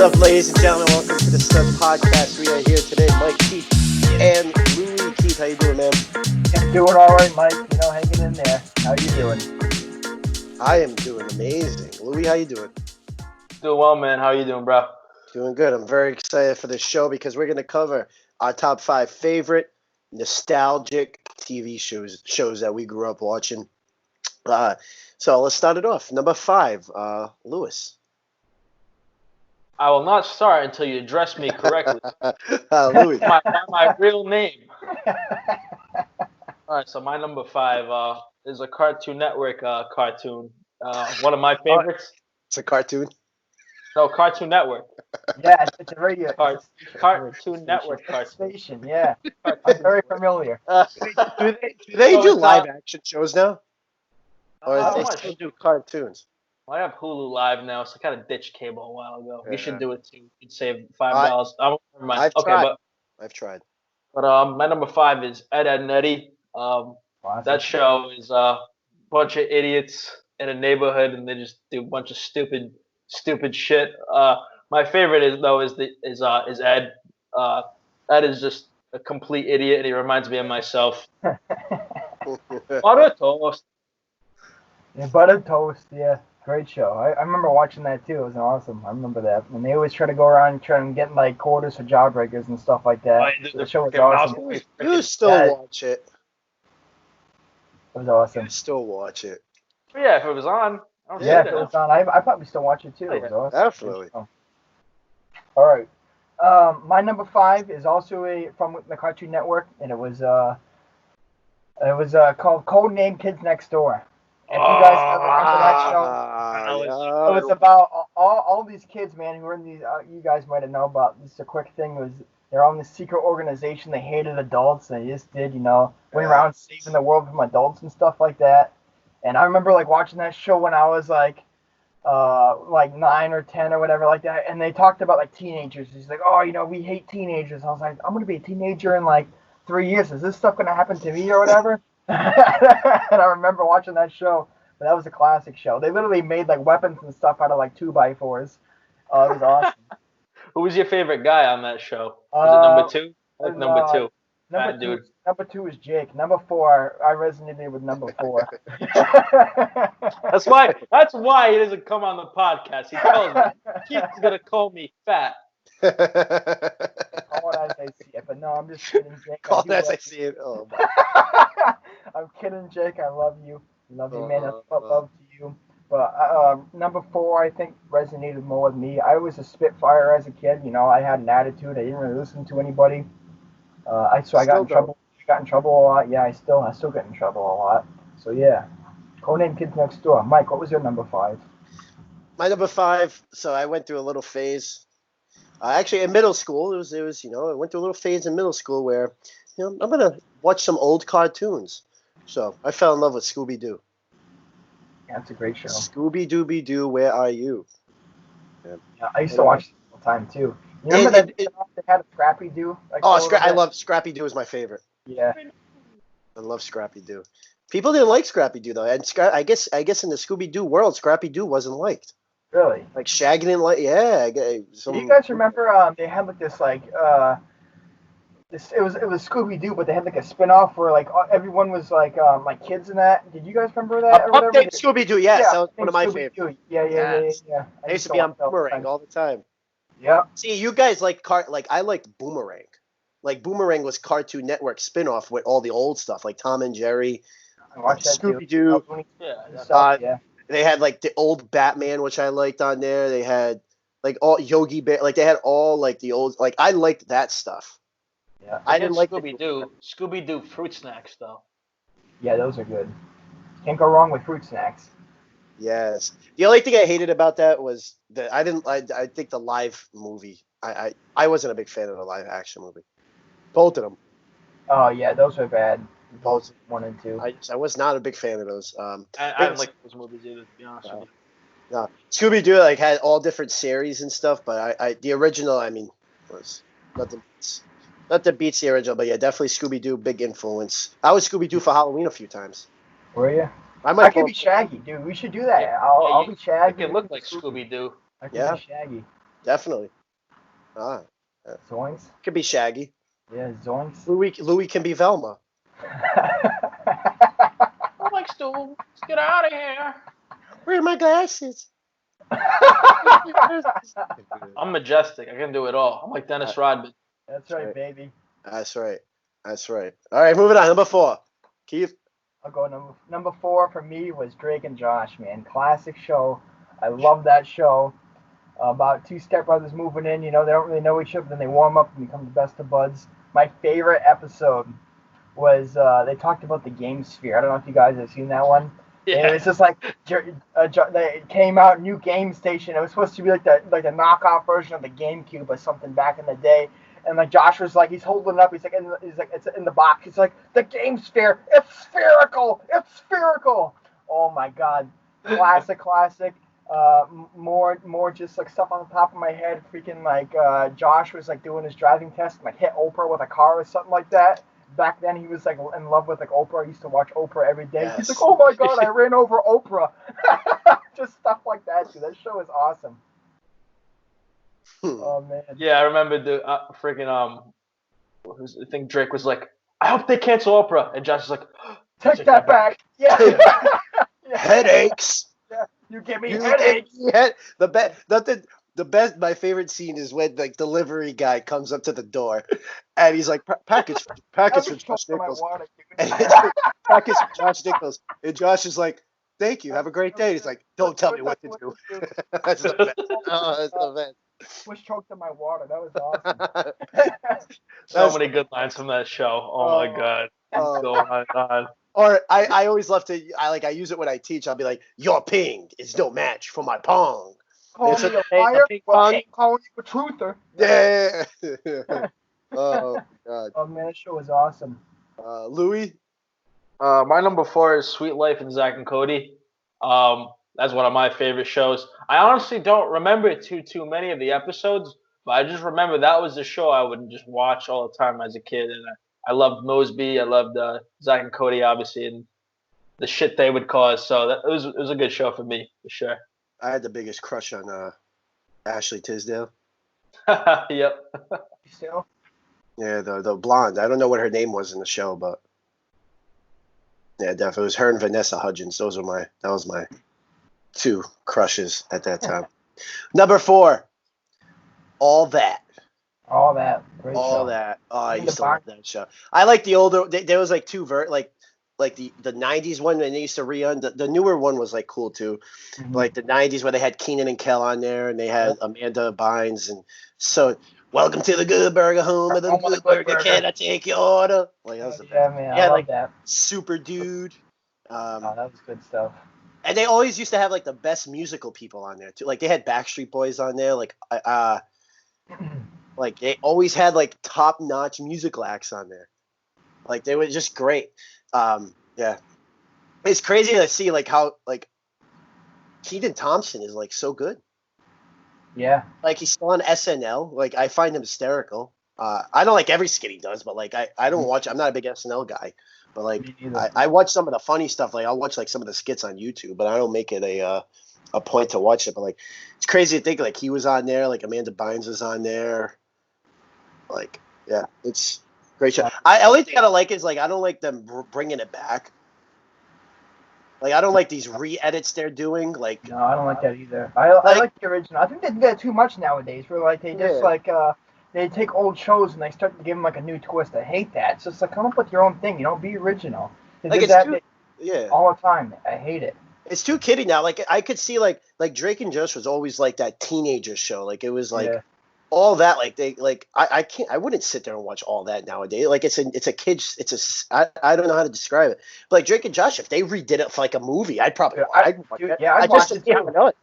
What's up, ladies and gentlemen? Welcome to the Stud Podcast. We are here today, Mike, Keith, and Louie. Keith, how you doing, man? I'm doing all right, Mike. You know, hanging in there. How you doing? I am doing amazing. Louie, how you doing? Doing well, man. How you doing, bro? Doing good. I'm very excited for this show because we're going to cover our top 5 favorite nostalgic TV shows that we grew up watching. So let's start it off. Number 5, Lewis. I will not start until you address me correctly. Louis. my real name. All right, so my number 5 is a Cartoon Network cartoon. One of my favorites. It's a cartoon. No, Cartoon Network. Yeah, it's a radio. Cartoon Network cartoon. Station, yeah. I'm very familiar. Do they do live action shows now? Or do they still do cartoons? Well, I have Hulu Live now, so I kind of ditched cable a while ago. Yeah. You should do it too. You'd save $5. I've tried. But my number 5 is Edd and Eddy. That show is a bunch of idiots in a neighborhood, and they just do a bunch of stupid shit. My favorite is Ed. Ed is just a complete idiot, and he reminds me of myself. Butter toast. Yeah, Butter Toast, yeah. Great show. I remember watching that too. It was awesome. I remember that. And they always try to go around trying to get like quarters for jawbreakers and stuff like that. The show was awesome. You still watch it. It was awesome. You still watch it. Yeah, if it was on. Yeah, if it was on. I probably still watch it too. It was awesome. Absolutely. All right. My number 5 is also from the Cartoon Network, and it was called Code Name Kids Next Door. If you guys remember that show, it was about all these kids, man, who were in these. You guys might have known about this. A quick thing was they're on this secret organization. They hated adults. And they just did, went around saving the world from adults and stuff like that. And I remember like watching that show when I was like 9 or 10 or whatever like that. And they talked about like teenagers. He's like, we hate teenagers. I was like, I'm gonna be a teenager in like 3 years. Is this stuff gonna happen to me or whatever? And I remember watching that show, but that was a classic show. They literally made like weapons and stuff out of like 2x4s. It was awesome. Who was your favorite guy on that show? Was it number 2? Number 2. Number 2 is Jake. Number 4, I resonated with number 4. That's why he doesn't come on the podcast. He tells me he's gonna call me fat. Call it as I see it, but no, I'm just kidding, Jake. Call it as I see it. Oh my. I'm kidding, Jake. I love you. Love you, man. Love to you. But number 4, I think, resonated more with me. I was a spitfire as a kid. I had an attitude. I didn't really listen to anybody. I got in trouble. Got in trouble a lot. Yeah, I still get in trouble a lot. So yeah, Codename Kids Next Door. Mike, what was your number 5? My number 5. So I went through a little phase. Actually, in middle school, it was. I went through a little phase in middle school where, I'm gonna watch some old cartoons. So I fell in love with Scooby Doo. Yeah, it's a great show. Scooby Dooby Doo, where are you? Yeah, I used to watch it all the time too. You remember they had a Scrappy Doo? I love Scrappy Doo. Is my favorite. Yeah. I love Scrappy Doo. People didn't like Scrappy Doo though, and I guess in the Scooby Doo world, Scrappy Doo wasn't liked. Really? Like Shaggy didn't like. Yeah. Do you guys remember? They had like this like it was Scooby Doo, but they had like a spin-off where like everyone was like kids in that. Did you guys remember that? Update Scooby Doo. Yes, that was one of my favorites. Yeah. I used to be on Boomerang all the time. Yeah. See, you guys like I liked Boomerang. Like Boomerang was Cartoon Network spin-off with all the old stuff, like Tom and Jerry, Scooby Doo. Yeah. They had like the old Batman, which I liked on there. They had like all Yogi Bear, like they had all like the old, like I liked that stuff. Yeah, I didn't like Scooby Doo fruit snacks though. Yeah, those are good. Can't go wrong with fruit snacks. Yes. The only thing I hated about that was that I think the live movie. I wasn't a big fan of the live action movie. Both of them. Oh yeah, those are bad. Both 1 and 2. I was not a big fan of those. I didn't like those movies either, to be honest with you. No, Scooby Doo like had all different series and stuff, but the original, was nothing beats the original. But yeah, definitely Scooby Doo, big influence. I was Scooby Doo for Halloween a few times. Were you? I could be Shaggy, dude. We should do that. I'll be Shaggy. You can look like Scooby Doo. I could be Shaggy. Definitely. Zoinks. Could be Shaggy. Yeah, Zoinks. Louie can be Velma. I'm like, Stu, let's get out of here. Where are my glasses? I'm majestic. I can do it all. I'm like Dennis Rodman. That's right, baby. That's right. All right, moving on. Number 4. Keith. I'll go number 4 for me was Drake and Josh, man. Classic show. I love that show. About 2 stepbrothers moving in. You know, they don't really know each other, then they warm up and become the best of buds. My favorite episode was they talked about the game sphere. I don't know if you guys have seen that one. Yeah. And it was just like they came out new game station. It was supposed to be like the knockoff version of the GameCube or something back in the day. And like Josh was like, he's holding it up. He's like, it's in the box. He's like, the game sphere. It's spherical. It's spherical. Oh my god, classic. More just like stuff on the top of my head. Freaking like Josh was like doing his driving test, and, like hit Oprah with a car or something like that. Back then he was like in love with like Oprah. He used to watch Oprah every day. Yes. He's like, oh my god, I ran over Oprah. Just stuff like that, dude. That show is awesome. Oh man. Yeah, I remember the freaking I think Drake was like, I hope they cancel Oprah, and Josh is like, take that back. Yeah. Headaches. Yeah. You give me headaches. The best, my favorite scene is when like delivery guy comes up to the door, and he's like, package for Josh Nichols. Package for Josh Nichols, and Josh is like, thank you, have a great day. He's like, don't tell me what to do. That's the best. Oh, that's the best. Was choked in my water. That was awesome. So many good lines from that show. Oh my god. So on. Or I always love to I use it when I teach. I'll be like, your ping is no match for my pong. Call me a liar, call you a truther. Yeah. Oh god. Oh man, that show was awesome. Louie. My number 4 is Sweet Life and Zack and Cody. That's one of my favorite shows. I honestly don't remember too many of the episodes, but I just remember that was the show I would just watch all the time as a kid, and I loved Mosby. I loved Zack and Cody, obviously, and the shit they would cause. So it was a good show for me, for sure. I had the biggest crush on Ashley Tisdale. Yep. Still? Yeah, the blonde. I don't know what her name was in the show, but yeah, definitely it was her and Vanessa Hudgens. That was my 2 crushes at that time. Number 4, All That. Great All show. That. Oh, I used to love that show. I like the older. There was like 2 like the 90s one, and they used to rerun. The newer one was like cool too. Mm-hmm. Like the 90s where they had Keenan and Kel on there, and they had Amanda Bynes, and so welcome to the Good Burger home of the Good Burger. Can I take your order? Like that was the best. Man, I love that. Super Dude. That was good stuff. And they always used to have like the best musical people on there too. Like they had Backstreet Boys on there. Like like they always had like top-notch musical acts on there. Like they were just great. Yeah, it's crazy to see like how like Keaton Thompson is like so good. Yeah, like he's still on SNL. Like I find him hysterical. I don't like every skit he does, but like I don't watch. I'm not a big SNL guy, but like I watch some of the funny stuff. Like I'll watch like some of the skits on YouTube, but I don't make it a point to watch it. But like it's crazy to think like he was on there. Like Amanda Bynes was on there. Like yeah, it's. Great show. Only thing I don't like is like I don't like them bringing it back. Like I don't like these re-edits they're doing. Like no, I don't like that either. I like the original. I think they do that too much nowadays. Where like they just they take old shows and they start to give them like a new twist. I hate that. It's just like come up with your own thing. You know, be original. They like it's that all the time. I hate it. It's too kiddie now. Like I could see like Drake and Josh was always like that teenager show. Like it was like. Yeah. All that like they like I wouldn't sit there and watch all that nowadays. Like it's a kid's I don't know how to describe it. But like Drake and Josh, if they redid it for like a movie, I'd probably I'd watch it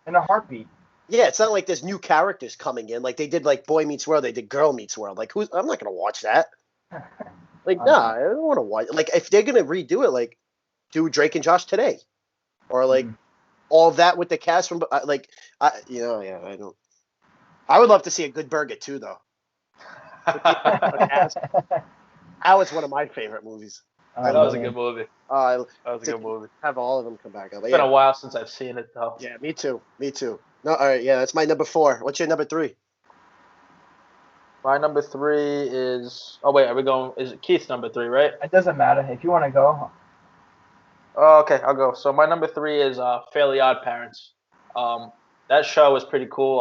in a heartbeat. Yeah, it's not like there's new characters coming in. Like they did like Boy Meets World, they did Girl Meets World. Like I'm not gonna watch that. Like nah, I don't want to watch. Like if they're gonna redo it, like do Drake and Josh today, or like all that with the cast from I don't. I would love to see a Good Burger too, though. That was one of my favorite movies. That was a good movie. That was a good movie. Have all of them come back. It's been a while since I've seen it, though. Yeah, me too. No, all right, yeah, that's my number 4. What's your number 3? My number 3 is. Oh wait, are we going? Is it Keith's number 3, right? It doesn't matter if you want to go. Oh, okay, I'll go. So my number 3 is Fairly Odd Parents. That show was pretty cool.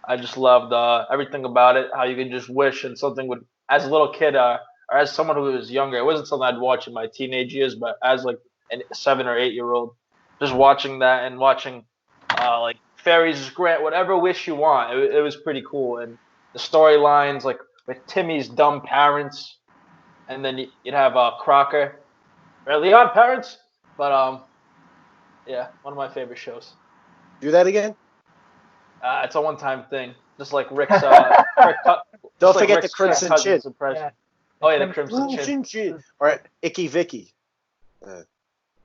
I just loved everything about it. How you could just wish and something would, as a little kid, or as someone who was younger, it wasn't something I'd watch in my teenage years, but as like a 7 or 8-year-old, just watching that and watching like fairies grant whatever wish you want. It was pretty cool, and the storylines like with Timmy's dumb parents, and then you'd have Crocker, Fairly Odd Parents. But yeah, one of my favorite shows. Do that again. It's a one-time thing, just like Rick's. Don't forget the Crimson Chin. Yeah. Oh yeah, the Crimson Chin. Or Icky Vicky.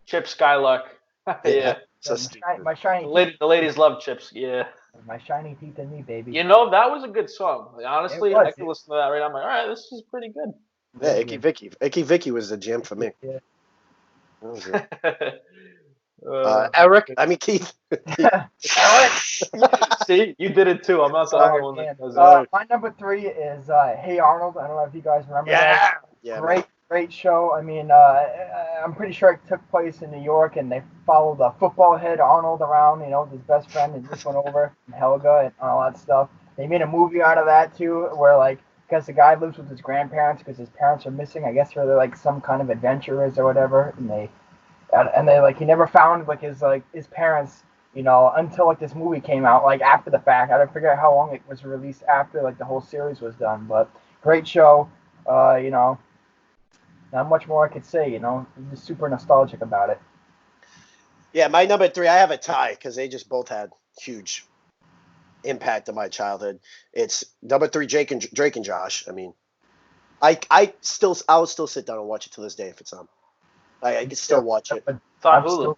Chip Skylark. Yeah. So my shiny. The ladies love Chips. Yeah. My shiny teeth in me, baby. You know, that was a good song. Like, honestly, I could listen to that right now. I'm like, all right, this is pretty good. Yeah, Icky Vicky. Icky Vicky was the jam for me. Yeah. Eric, I mean Keith. Eric. See, you did it too. I'm not the only one that does that. My number 3 is Hey Arnold. I don't know if you guys remember that. Yeah. Great show. I mean, I'm pretty sure it took place in New York, and they followed the football head Arnold around, with his best friend, and this went over, and Helga, and all that stuff. They made a movie out of that too, where like, because the guy lives with his grandparents because his parents are missing. I guess they're like some kind of adventurers or whatever, and they like he never found like his parents, until like this movie came out, like after the fact. I don't forget how long it was released after like the whole series was done, but great show. Not much more I could say. I'm just super nostalgic about it. Yeah, my number 3, I have a tie because they just both had huge impact on my childhood. It's number 3, Drake and Josh. I mean, I'll still sit down and watch it to this day if it's on. I could still watch it. It's on Hulu.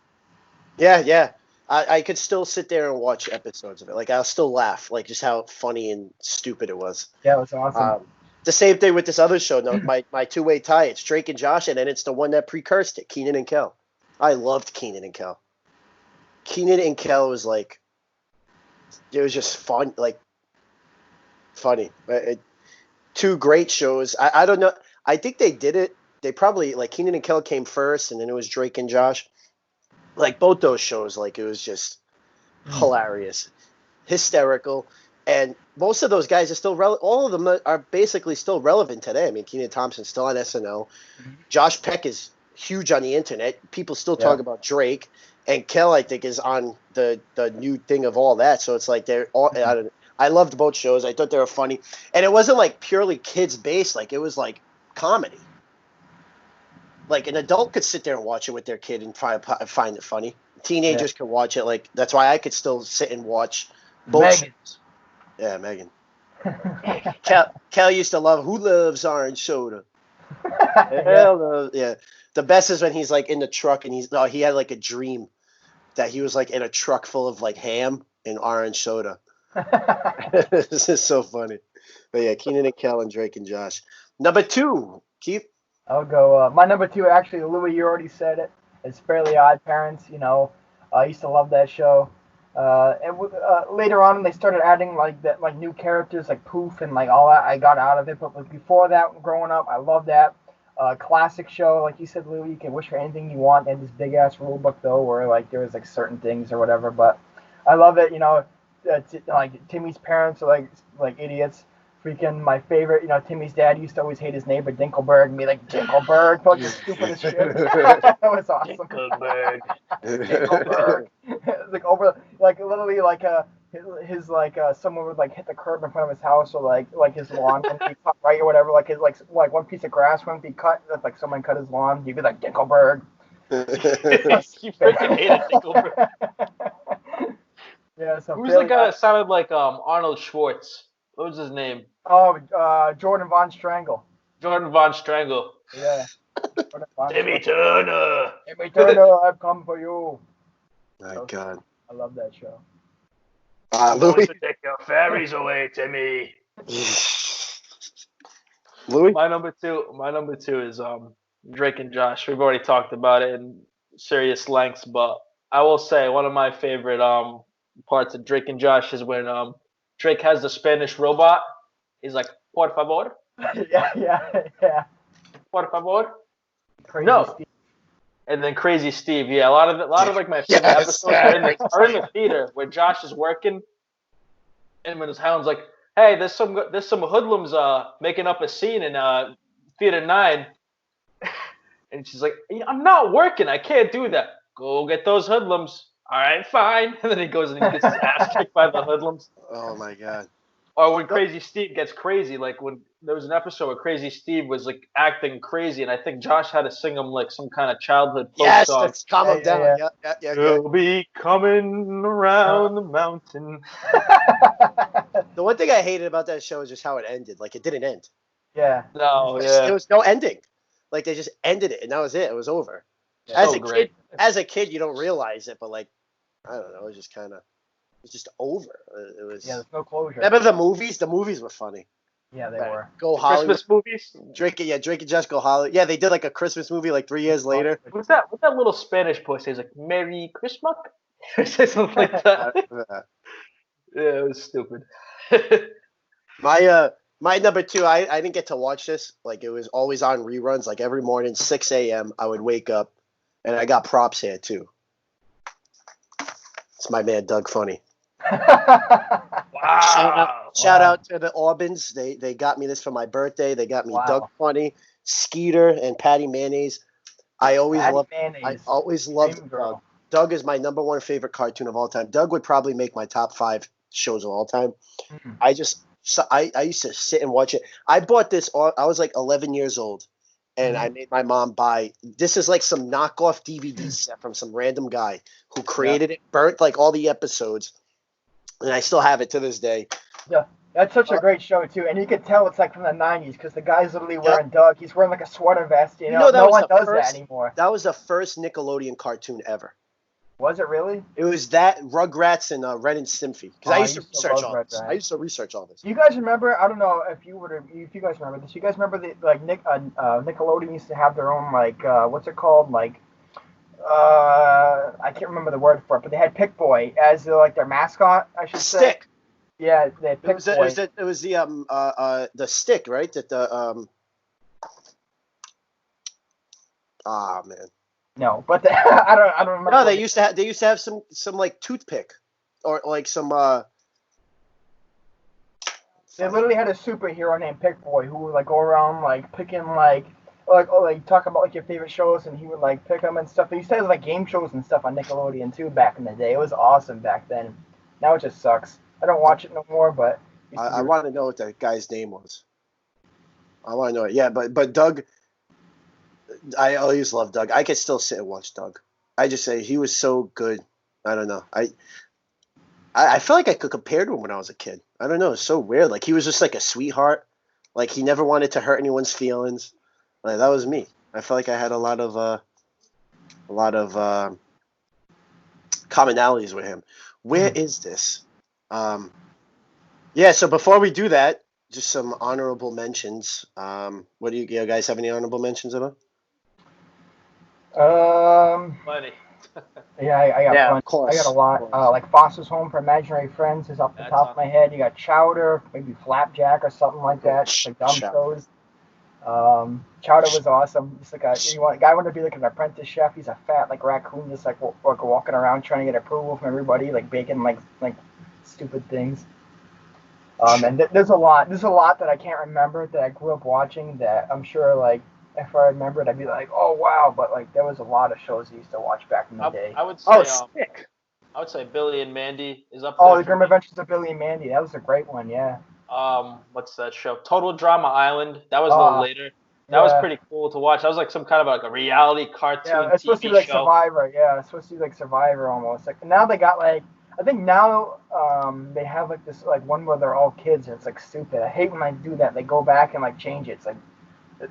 Yeah. I could still sit there and watch episodes of it. Like, I'll still laugh, like just how funny and stupid it was. Yeah, it was awesome. The same thing with this other show. No, my two-way tie. It's Drake and Josh, and then it's the one that precursed it, Kenan and Kel. I loved Kenan and Kel. Kenan and Kel was like, it was just fun, like funny. Two great shows. I don't know. I think they did it. They probably like Kenan and Kel came first, and then it was Drake and Josh. Like both those shows, like it was just hilarious, hysterical. And most of those guys are still relevant. All of them are basically still relevant today. I mean, Kenan Thompson's still on SNL. Josh Peck is huge on the internet. People still talk about Drake. And Kel, I think, is on the new thing of all that. So it's like they're all. I loved both shows. I thought they were funny. And it wasn't like purely kids based. Like it was like comedy. Like an adult could sit there and watch it with their kid and find it funny. Teenagers could watch it. Like that's why I could still sit and watch both shows. Yeah, Megan. Kel used to love Who Loves Orange Soda. Yeah. The best is when he's like in the truck and he had like a dream that he was like in a truck full of like ham and orange soda. This is so funny. But yeah, Kenan and Kel and Drake and Josh. Number 2, Keith. I'll go. My number 2, actually, Louie, you already said it. It's Fairly Odd Parents. I used to love that show. Later on, they started adding like new characters like Poof and like all that. I got out of it, but like, before that, growing up, I loved that. Classic show, like you said, Louie. You can wish for anything you want. And this big ass rule book though, where like there was like certain things or whatever. But I love it. Like Timmy's parents are like idiots. Freaking my favorite, Timmy's dad used to always hate his neighbor Dinkelberg and be like, Dinkelberg, fucking stupid as shit. That was awesome. Dinkelberg. Like over, like literally like his someone would like hit the curb in front of his house or like his lawn wouldn't be cut right or whatever. Like his like one piece of grass wouldn't be cut. If like someone cut his lawn, he'd be like Dinkelberg. You freaking hated Dinkelberg. Yeah. So who's the guy that sounded like Arnold Schwartz? What was his name? Oh, Jordan Von Strangle. Jordan Von Strangle. Yeah. Timmy Turner. Timmy Turner, I've come for you. My God. I love that show. Louie. To take your fairies away, Timmy. Louie. My number two is Drake and Josh. We've already talked about it in serious lengths, but I will say one of my favorite parts of Drake and Josh is when Drake has the Spanish robot. He's like, Por favor. yeah. Por favor. Crazy No. Steve. And then Crazy Steve. Yeah, a lot of like my favorite episodes are in the theater where Josh is working, and when his hound's like, "Hey, there's some hoodlums making up a scene in Theater 9," and she's like, "I'm not working. I can't do that. Go get those hoodlums." All right, fine. And then he goes and he gets his ass kicked by the hoodlums. Oh my god. Or when Crazy Steve gets crazy, like when there was an episode where Crazy Steve was like acting crazy, and I think Josh had to sing him like some kind of childhood folk song. Yes, calm him down. Yeah. You'll be coming around the mountain. The one thing I hated about that show is just how it ended. Like, it didn't end. Yeah. No, There was no ending. Like, they just ended it, and that was it. It was over. Yeah, As a kid, you don't realize it, but like, I don't know. It was just kind of, it was just over. It was. Yeah, there's no closure. Remember the movies? The movies were funny. Yeah, they were. Go Hollywood. Christmas movies. Drake and Josh Go Hollywood. Yeah, they did like a Christmas movie like 3 years later. What's that little Spanish boy says? Like Merry Christmas, or say something like that. Yeah, it was stupid. My number 2, I didn't get to watch this. Like, it was always on reruns. Like, every morning, 6 a.m., I would wake up, and I got props here, too. It's my man, Doug Funny. Wow. Shout out to the Aubins. They got me this for my birthday. They got me Doug Funny, Skeeter, and Patty Mayonnaise. I always loved Doug. Doug is my number 1 favorite cartoon of all time. Doug would probably make my top 5 shows of all time. Mm-hmm. I used to sit and watch it. I bought this. I was like 11 years old, and I made my mom buy. This is like some knockoff DVD set from some random guy who created it, burnt like all the episodes, and I still have it to this day. Yeah, that's such a great show too, and you can tell it's like from the '90s because the guy's literally wearing Doug. He's wearing like a sweater vest. You know no one does that anymore. That was the first Nickelodeon cartoon ever. Was it really? It was that, Rugrats, and Ren and Stimpy. Because I used to research all this. I used to research all this. You guys remember? I don't know if you guys remember this. You guys remember Nickelodeon used to have their own what's it called? I can't remember the word for it, but they had Pick Boy as their mascot. I should say. Stick. Yeah, they had Pick Boy. It was the stick, right? That the man. No, but I don't remember. No, they used to have some like toothpick, or like some. They literally had a superhero named Pick Boy who would go around picking talk about your favorite shows, and he would pick them and stuff. They used to have game shows and stuff on Nickelodeon too back in the day. It was awesome back then. Now it just sucks. I don't watch it no more, but I want to know what that guy's name was. I want to know it. Yeah, but Doug. I always loved Doug. I could still sit and watch Doug. I just say he was so good. I don't know. I feel like I could compare to him when I was a kid. I don't know. It's so weird. Like, he was just like a sweetheart. Like, he never wanted to hurt anyone's feelings. Like, that was me. I felt like I had a lot of commonalities with him. Where is this? Yeah. So before we do that, just some honorable mentions. What do you guys have any honorable mentions about? Plenty. Yeah, I got yeah, fun. of course. I got a lot. Like Foster's Home for Imaginary Friends is off the top of my head. You got Chowder, maybe Flapjack or something like that. Like dumb shows. Chowder was awesome. It's like a guy wanted to be like an apprentice chef. He's a fat raccoon, just walking around trying to get approval from everybody, baking like stupid things. And there's a lot that I can't remember that I grew up watching that I'm sure if I remembered I'd be like, oh wow, but there was a lot of shows I used to watch back in the day. I would say Stick. I would say Billy and Mandy is up there. Oh, the Grim Adventures of Billy and Mandy. That was a great one, yeah. What's that show? Total Drama Island. That was a little later. That was pretty cool to watch. That was some kind of a reality cartoon. Yeah, it's supposed to be Survivor. Yeah, it's supposed to be Survivor almost. Now they got I think now they have this one where they're all kids and it's stupid. I hate when I do that. They go back and change it.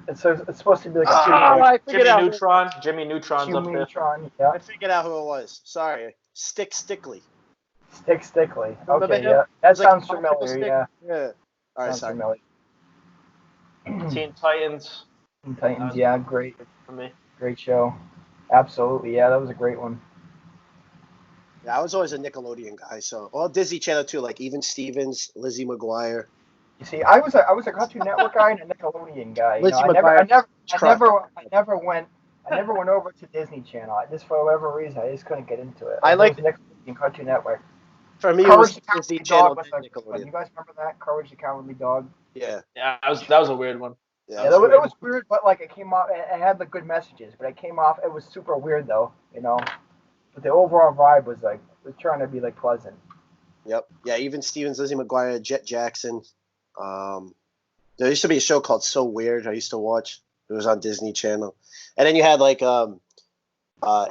It's supposed to be Jimmy Neutron's up there. Yeah. I figured out who it was. Sorry, Stickly. Stickly. Okay, yeah. That sounds familiar. Yeah. Yeah. All right, sorry. Familiar. Teen Titans. Teen Titans, yeah, great for me. Great show. Absolutely, yeah, that was a great one. Yeah, I was always a Nickelodeon guy, so all Disney Channel too, like Even Stevens, Lizzie McGuire. You see, I was a Cartoon Network guy and a Nickelodeon guy. You know, Lizzie I McGuire. never went over to Disney Channel. Just for whatever reason, I just couldn't get into it. I like Nickelodeon, Cartoon Network. For me, Courage it the was Disney Cowardly Channel. Dog was like, Nickelodeon. you guys remember that? Courage the Cowardly Dog. Yeah. Yeah, that was a weird one. Yeah, it was weird, but like it came off. It had like good messages, but it came off. It was super weird though, you know. But the overall vibe was trying to be like pleasant. Yep. Yeah. Even Stevens, Lizzie McGuire, Jet Jackson. There used to be a show called So Weird. I used to watch. It was on Disney Channel, and then you had like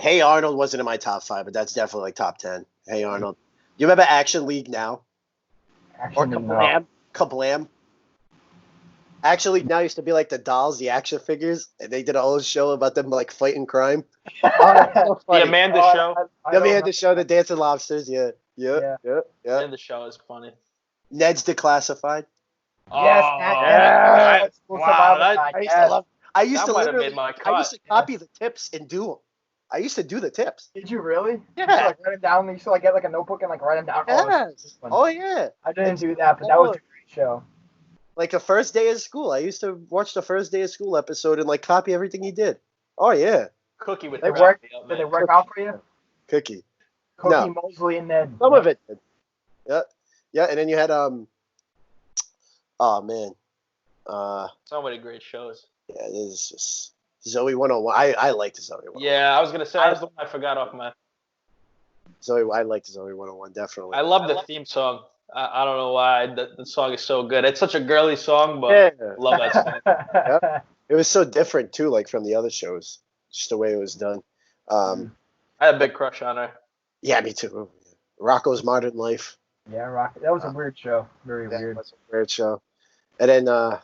Hey Arnold wasn't in my top 5, but that's definitely like top 10. Hey Arnold. You remember Action League Now? Action League Kablam? Kablam. Action League Now used to be like the dolls, the action figures, and they did a whole show about them like fighting crime. So the Amanda Show. The Amanda Show, the Dancing Lobsters. Yeah. And the show is funny. Ned's Declassified. Yes. Wow. I used to copy the tips and do them. I used to do the tips. Did you really? Yeah. You write them down. You used to get like a notebook and like write them down. Yes. Oh yeah. I didn't do that, but that was a great show. Like the first day of school, I used to watch the first day of school episode and like copy everything he did. Oh yeah. Cookie with Did they work out for you? Cookie. Cookie, Mosley, and Ned. Some of it did. Yeah. Yeah, and then you had oh man. So many great shows. Yeah, this is just Zoe 101. I liked Zoe 101. Yeah, I was gonna say that was the one I forgot off my. I liked Zoe 101 definitely. I love the theme song. I don't know why the song is so good. It's such a girly song, but I love that song. Yeah. It was so different too, like from the other shows, just the way it was done. I had a big crush on her. Yeah, me too. Rocco's Modern Life. Yeah, Rocco. That was a weird show. Very weird. That was a weird show. And then there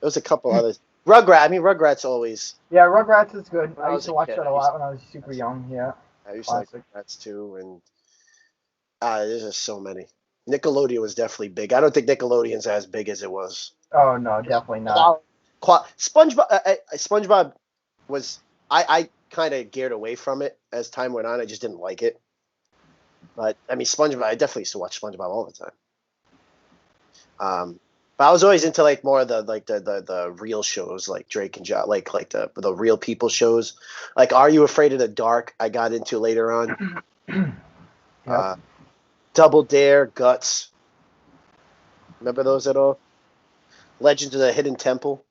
was a couple others. Rugrats always. Yeah, Rugrats is good. I used to watch that a lot when I was super young. Yeah. I used to like Rugrats too, and there's just so many. Nickelodeon was definitely big. I don't think Nickelodeon's as big as it was. Oh no, definitely not. SpongeBob was. I kind of geared away from it as time went on. I just didn't like it. But I mean, SpongeBob. I definitely used to watch SpongeBob all the time. But I was always into like more of the real shows, like Drake and Josh, like the real people shows. Like Are You Afraid of the Dark? I got into later on. Yep. Double Dare, Guts. Remember those at all? Legends of the Hidden Temple.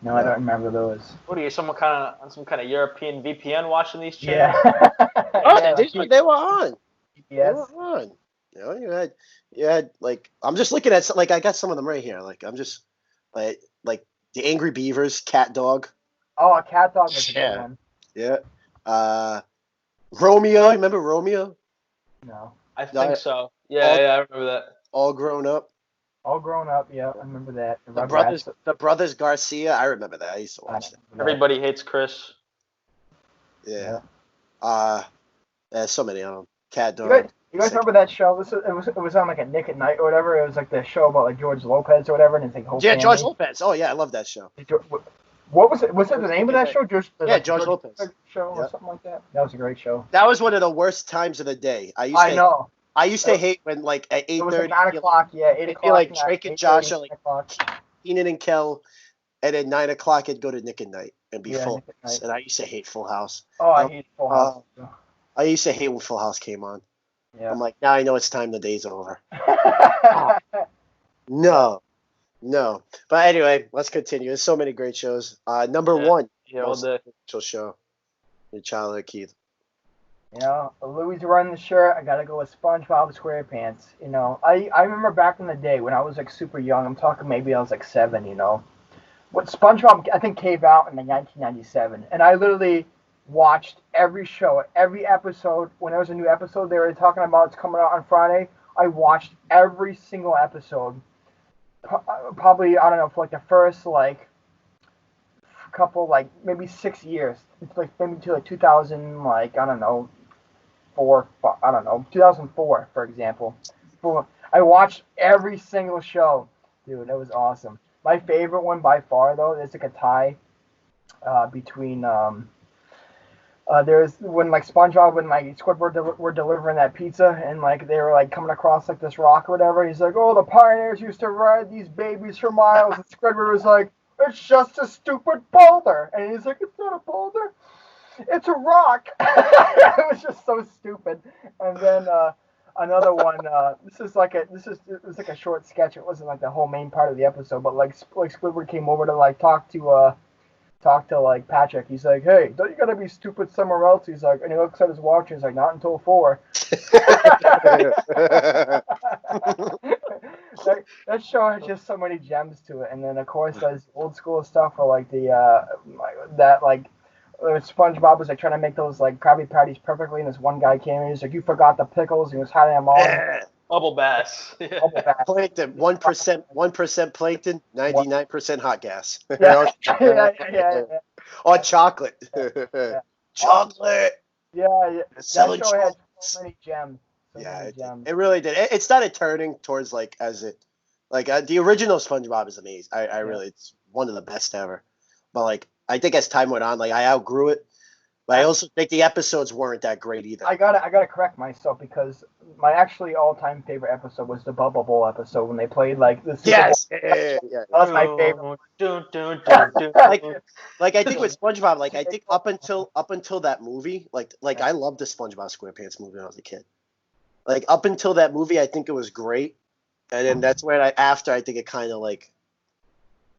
No, I don't remember those. What are you, some kind of European VPN watching these channels? Yeah. They were on. Yes. They were on. You know, you had like I'm just looking at like I got some of them right here. Like I'm just like the Angry Beavers, Cat Dog. Oh, a Cat Dog was a good one. Yeah. Romeo, remember Romeo? No. I think so. Yeah, I remember that. All Grown Up. All Grown Up, yeah, I remember that. The brothers Garcia, I remember that. I used to watch that. Everybody Hates Chris. Yeah. There's so many of them. Cat Dog. You guys remember that show? It was on like a Nick at Night or whatever. It was like the show about like George Lopez or whatever, and it's like whole family. George Lopez. Oh yeah, I love that show. What was it? Was it the name of that show? George Lopez show or something like that. That was a great show. That was one of the worst times of the day. I used to hate when like at 8:30. It was at 9 o'clock. Yeah, 8 o'clock. Like Drake and Josh are like Keenan and Kel, and at 9 o'clock it'd go to Nick at Night and be Full House. And I used to hate Full House. Oh, I hate Full House. I used to hate when Full House came on. Yeah. I'm like, now I know it's time. The day's over. No. But anyway, let's continue. There's so many great shows. Number one, most special show. Your childhood, Keith. You know, Louie's running the shirt. I gotta go with SpongeBob Squarepants. You know, I remember back in the day when I was like super young. I'm talking maybe I was like 7. You know, what SpongeBob I think came out in like 1997, and I literally watched every show, every episode. When there was a new episode they were talking about it's coming out on Friday, I watched every single episode. Probably, I don't know, for like the first like couple, like maybe 6 years. It's like maybe to like 2000, like I don't know, 2004, for example. I watched every single show, dude. It was awesome. My favorite one by far, though, is like a tie between There's when like SpongeBob and like Squidward were delivering that pizza, and like they were like coming across like this rock or whatever. He's like, "Oh, the pioneers used to ride these babies for miles," and Squidward was like, "It's just a stupid boulder," and he's like, "It's not a boulder, it's a rock." It was just so stupid. And then another one. It was like a short sketch. It wasn't like the whole main part of the episode, but like Squidward came over to like talk to like Patrick. He's like, "Hey, don't you gotta be stupid somewhere else?" He's like, and he looks at his watch and he's like, "Not until 4." that show has just so many gems to it. And then of course there's old school stuff for like SpongeBob was like trying to make those like Krabby Patties perfectly, and this one guy came in. He's like, "You forgot the pickles," and he was hiding them all. Bubble bass. Bubble bass. Plankton, 1% plankton, 99% hot gas. Yeah. Or chocolate. Yeah. Chocolate. Yeah. That show chocolate. had so many gems. It really did. It started turning towards like the original SpongeBob is amazing. I really, it's one of the best ever. But like I think as time went on, like I outgrew it. But I also think the episodes weren't that great either. I gotta correct myself because my actually all-time favorite episode was the Bubble Bowl episode when they played like the Super Bowl. Yeah. That was my favorite. Like I think with SpongeBob, like I think up until that movie, like I loved the SpongeBob SquarePants movie when I was a kid. Like up until that movie, I think it was great, and then that's when I think it kind of like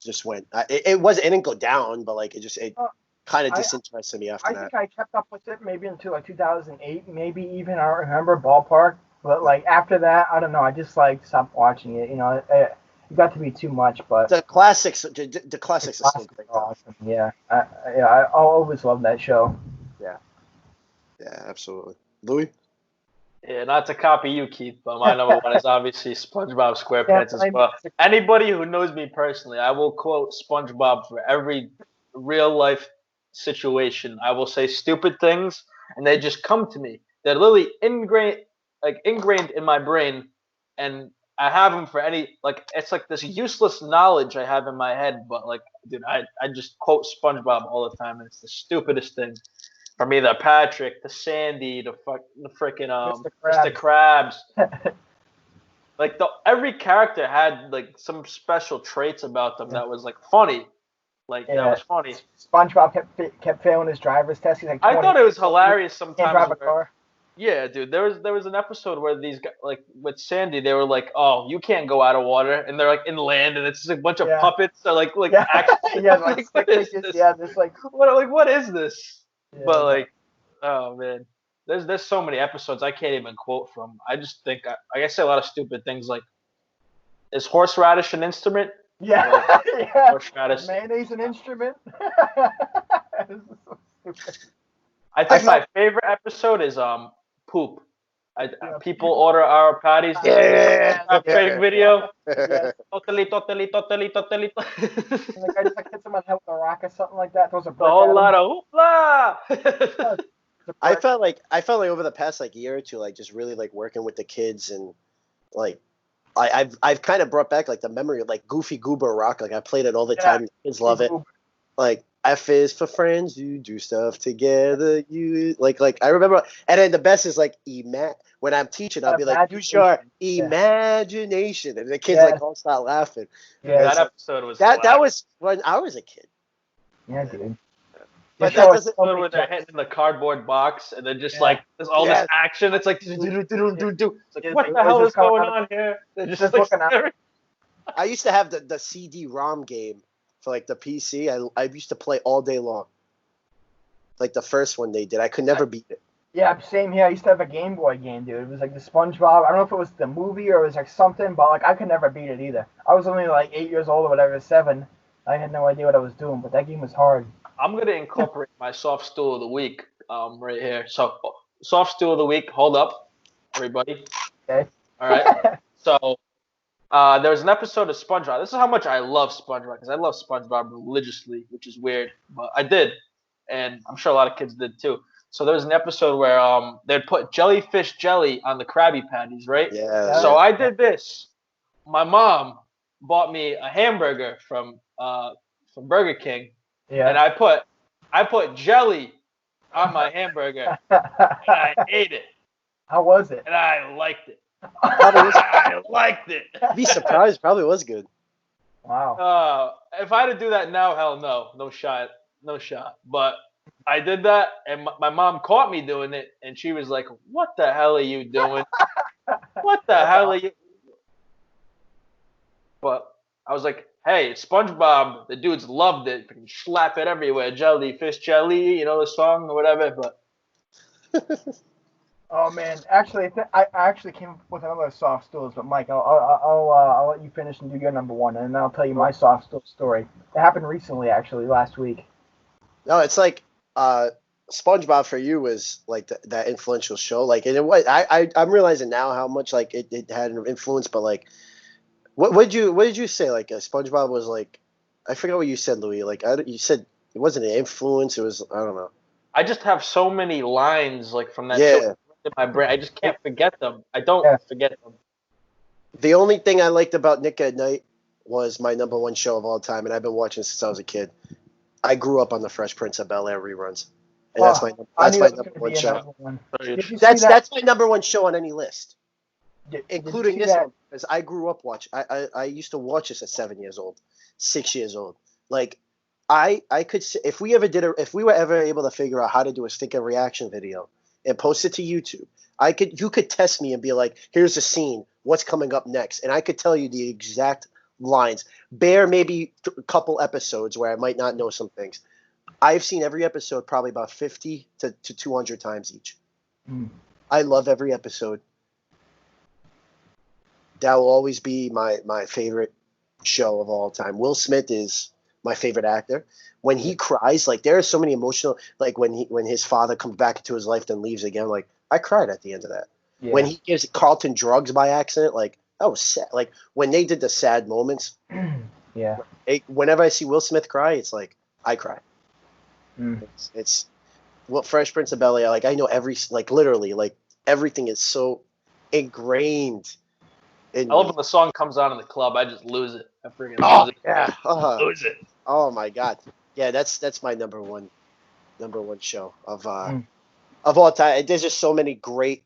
just went. It didn't go down, but like it kind of disinterested me after that. I think I kept up with it maybe until like 2008, maybe even I don't remember ballpark. But like after that, I don't know. I just like stopped watching it. You know, it got to be too much. But the classics are still great. Awesome. Yeah, I always loved that show. Yeah, absolutely. Louie? Yeah, not to copy you, Keith, but my number one is obviously SpongeBob SquarePants as well. Anybody who knows me personally, I will quote SpongeBob for every real life situation. I will say stupid things, and they just come to me. They're literally ingrained in my brain, and I have them for it's like this useless knowledge I have in my head. But like, dude, I just quote SpongeBob all the time, and it's the stupidest thing. From either Patrick to Sandy to the freaking Mr. Krabs. Like every character had like some special traits about them that was like funny. Like that was funny. SpongeBob kept failing his driver's test. He's like, I thought it was hilarious sometimes. Can't drive a car. Yeah, dude. There was an episode where these guys, like with Sandy, they were like, "Oh, you can't go out of water," and they're like in land, and it's just a bunch of puppets. So like action. What is this? Yeah, but like, oh man, there's so many episodes I can't even quote from. I just think I say a lot of stupid things like, is horseradish an instrument? Yeah, Horseradish. Mayonnaise an instrument? This is so stupid. I think my favorite episode is poop. People order our patties. Fake video. Totally. Like I just hit someone head with a rock or something like that. Throws a brick. A whole lot of hoopla. I felt like over the past like year or two, like just really like working with the kids and like I've kind of brought back like the memory of like Goofy Goober Rock. Like I played it all the time. The kids love it. Like F is for friends, you do stuff together. You like I remember, and then the best is like when I'm teaching, I'll be like, use your imagination, and the kids like all start laughing. Yeah, that episode was that was when I was a kid. Yeah, dude. But that doesn't go with their head in the cardboard box, and then just like there's all this action. It's like do. It's like what the hell is going on here? They're just looking at. I used to have the CD-ROM game for like the PC. I used to play all day long. Like the first one they did, I could never beat it. Yeah, same here. I used to have a Game Boy game, dude. It was like the SpongeBob. I don't know if it was the movie or it was like something, but like I could never beat it either. I was only like 8 years old or whatever, 7. I had no idea what I was doing, but that game was hard. I'm gonna incorporate my soft stool of the week right here. So soft stool of the week. Hold up, everybody. Okay. All right. So there was an episode of SpongeBob. This is how much I love SpongeBob because I love SpongeBob religiously, which is weird, but I did, and I'm sure a lot of kids did too. So there was an episode where they'd put jellyfish jelly on the Krabby Patties, right? Yeah. So I did this. My mom bought me a hamburger from Burger King. Yeah. And I put jelly on my hamburger, and I ate it. How was it? And I liked it. I liked it. Be surprised. Probably was good. Wow. If I had to do that now, hell no shot. But I did that, and my mom caught me doing it, and she was like, "What the hell are you doing? What the hell are you?" But I was like, "Hey, it's SpongeBob. The dudes loved it. You can slap it everywhere. Jellyfish jelly, you know the song or whatever." But Oh man, actually, I actually came up with another soft stools, but Mike, I'll let you finish and do your number one, and then I'll tell you my soft stool story. It happened recently, actually, last week. No, it's like SpongeBob for you was like that influential show. Like, and I'm realizing now how much like it had an influence. But like, what did you say? Like, SpongeBob was like, I forget what you said, Louie. Like, you said it wasn't an influence. It was, I don't know. I just have so many lines like from that Yeah. show in my brain. I just can't forget them. I don't forget them. The only thing I liked about Nick at Night was my number one show of all time, and I've been watching since I was a kid. I grew up on the Fresh Prince of Bel-Air reruns, and that's my number one show. That's my number one show on any list, including this one, because I grew up watching. I used to watch this at 7 years old, 6 years old. Like I could, if we were ever able to figure out how to do a sticker reaction video and post it to YouTube, you could test me and be like, here's a scene, what's coming up next, and I could tell you the exact lines. Bear maybe a couple episodes where I might not know some things. I've seen every episode probably about 50 to 200 times each. I love every episode. That will always be my favorite show of all time. Will Smith is my favorite actor. When he cries, like there are so many emotional, like when his father comes back into his life then leaves again, like I cried at the end of that. Yeah. When he gives Carlton drugs by accident, like that was sad. Like when they did the sad moments. Yeah. Whenever I see Will Smith cry, it's like I cry. It's what Fresh Prince of Bel-Air. Like I know literally, like everything is so ingrained. I love when the song comes on in the club. I just lose it. I freaking lose it. Yeah, lose it. Oh my god. Yeah, that's my number one show of all time. There's just so many great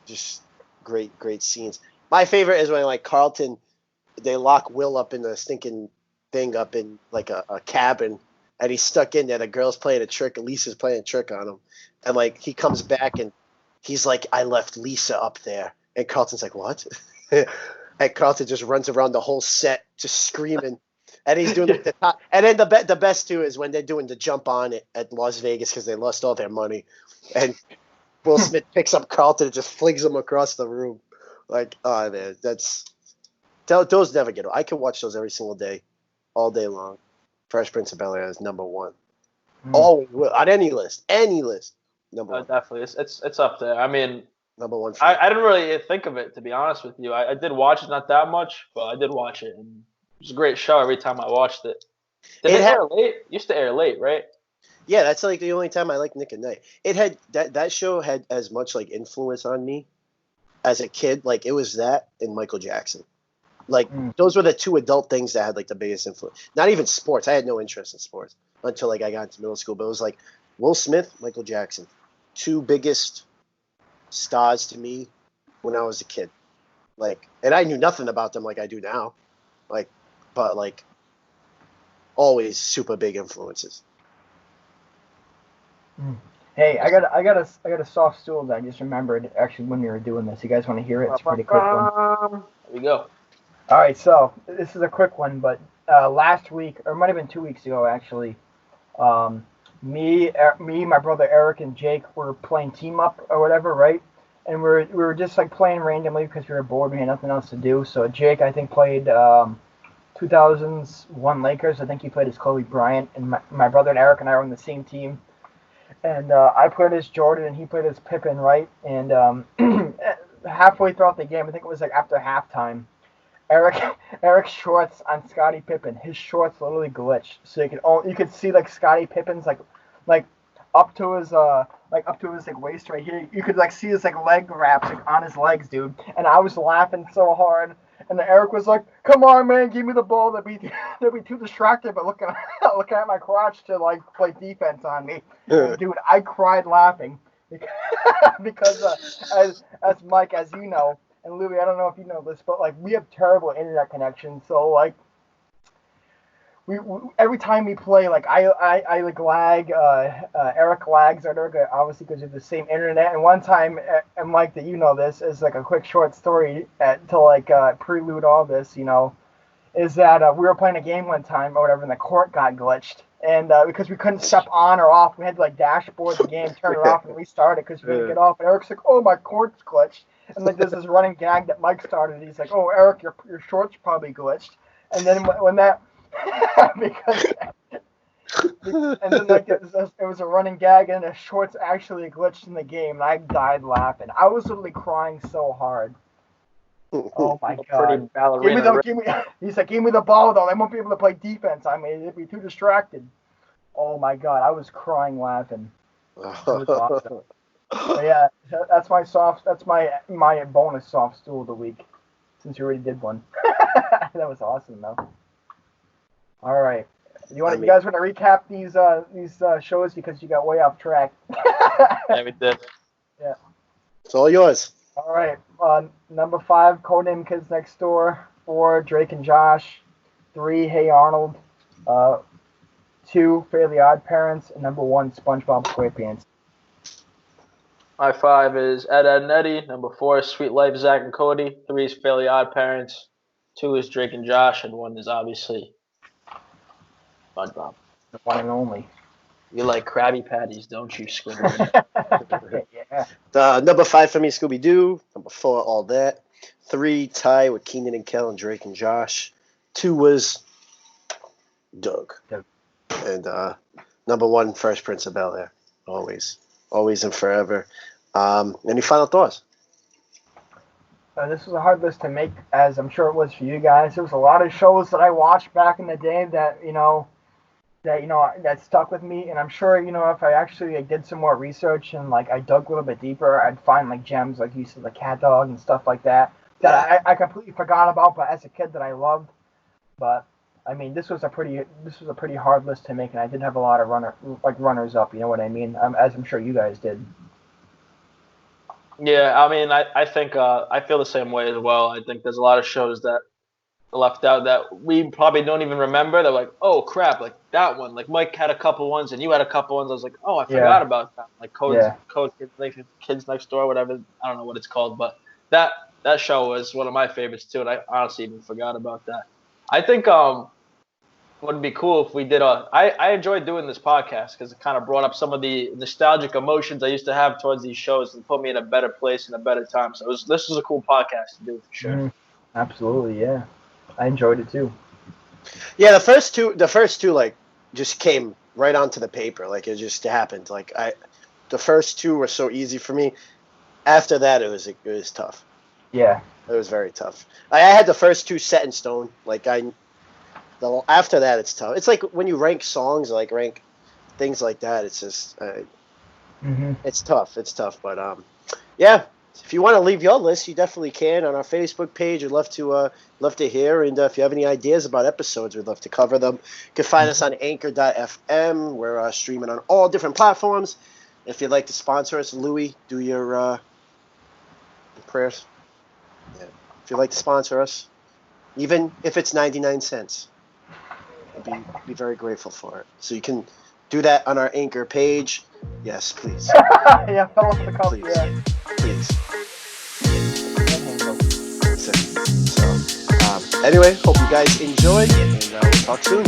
scenes. My favorite is when like Carlton, they lock Will up in the stinking thing up in like a cabin, and he's stuck in there. The girl's playing a trick. Lisa's playing a trick on him, and like he comes back and he's like, I left Lisa up there, and Carlton's like, what? And Carlton just runs around the whole set just screaming, and he's doing the top. And then the best too is when they're doing the jump on it at Las Vegas because they lost all their money, and Will Smith picks up Carlton and just flings him across the room. Like, oh man, those never get old. I can watch those every single day, all day long. Fresh Prince of Bel-Air is number one. Always will, on any list, number one. Definitely, it's up there. I mean, number one. I didn't really think of it, to be honest with you. I did watch it, not that much, but I did watch it, and it was a great show every time I watched it. Did it air late? It used to air late, right? Yeah, that's like the only time I like Nick at Night. It had that show had as much like influence on me as a kid. Like it was that and Michael Jackson. Like those were the two adult things that had like the biggest influence. Not even sports. I had no interest in sports until like I got into middle school. But it was like Will Smith, Michael Jackson, two biggest stars to me when I was a kid. Like, and I knew nothing about them like I do now. Like, but like always super big influences. Hey, I got a soft stool that I just remembered actually when we were doing this. You guys want to hear it? It's a pretty quick one. There we go. All right, so this is a quick one, but last week, or it might have been 2 weeks ago actually, me, my brother Eric, and Jake were playing team up or whatever, right? And we were just like playing randomly because we were bored. We had nothing else to do. So Jake, I think, played 2001 Lakers. I think he played as Kobe Bryant, and my brother and Eric and I were on the same team. And I played as Jordan, and he played as Pippen, right? And halfway throughout the game, I think it was like after halftime, Eric's shorts on Scottie Pippen, his shorts literally glitched, so you could see like Scottie Pippen's like up to his like waist right here. You could like see his like leg wraps like on his legs, dude. And I was laughing so hard. And Eric was like, "Come on, man, give me the ball." They'd be too distracted, but looking at my crotch to like play defense on me. And, dude, I cried laughing because as Mike, as you know, and Louie, I don't know if you know this, but like we have terrible internet connection, so like. We every time we play, like I like lag, Eric lags, obviously because of the same internet. And one time, and Mike, that you know this is like a quick short story to like prelude all this, is that we were playing a game one time or whatever, and the court got glitched, and because we couldn't step on or off, we had to like dashboard the game, turn it off, and restart it because we didn't get off. And Eric's like, "Oh, my court's glitched," and like there's this running gag that Mike started. He's like, "Oh, Eric, your shorts probably glitched," and then when that because and then like it was a running gag and the shorts actually glitched in the game and I died laughing. I was literally crying so hard. Oh my god! He's like, "Give me the ball though. They won't be able to play defense. I mean, they'd be too distracted." Oh my god! I was crying laughing. It was awesome. But yeah, that's my bonus soft stool of the week. Since you already did one, that was awesome though. All right, you guys want to recap these shows because you got way off track. Yeah, we did. Yeah, it's all yours. All right, number 5, Codename Kids Next Door. 4, Drake and Josh. 3, Hey Arnold. 2, Fairly Odd Parents, and number 1, SpongeBob SquarePants. My 5 is Edd and Eddy. Number 4 is Sweet Life, Zach and Cody. 3 is Fairly Odd Parents. 2 is Drake and Josh, and 1 is obviously SpongeBob. The one and only. You like Krabby Patties, don't you, Squidward? Yeah. Number 5 for me, Scooby Doo. Number 4, All That. 3, tie with Keenan and Kel and Drake and Josh. 2 was Doug. And number 1, Fresh Prince of Bel-Air. Always and forever. Any final thoughts? This was a hard list to make, as I'm sure it was for you guys. There was a lot of shows that I watched back in the day that that stuck with me, and I'm sure if I actually did some more research and like I dug a little bit deeper, I'd find like gems like you said, the Cat Dog and stuff like that I completely forgot about, but as a kid that I loved. But I mean, this was a pretty hard list to make, and I did have a lot of runners up. You know what I mean? As I'm sure you guys did. Yeah, I mean, I think I feel the same way as well. I think there's a lot of shows that are left out that we probably don't even remember. They're like, oh crap, like that one. Like Mike had a couple ones and you had a couple ones. I was like, oh, I forgot about that. Like Code Kids Next Door, whatever. I don't know what it's called, but that show was one of my favorites too, and I honestly even forgot about that. I think would be cool if we did I enjoyed doing this podcast because it kind of brought up some of the nostalgic emotions I used to have towards these shows and put me in a better place and a better time. So this was a cool podcast to do for sure. Mm-hmm. Absolutely, yeah. I enjoyed it too. Yeah, the first two like just came right onto the paper, like it just happened. Like the first 2 were so easy for me. After that, it was tough. Yeah, it was very tough. I had the first 2 set in stone. Like after that, it's tough. It's like when you rank songs, like rank things like that. It's just it's tough. It's tough, but yeah. If you want to leave your list, you definitely can on our Facebook page. We'd love to hear, and if you have any ideas about episodes, we'd love to cover them. You can find us on Anchor.fm. We're streaming on all different platforms. If you'd like to sponsor us, Louie, do your prayers. Yeah. If you'd like to sponsor us, even if it's 99 cents, I'd be very grateful for it. So you can do that on our Anchor page. Yes, please. Yeah, fill us the cup. Please. Yeah. Please. So, anyway, hope you guys enjoyed, and we'll talk soon.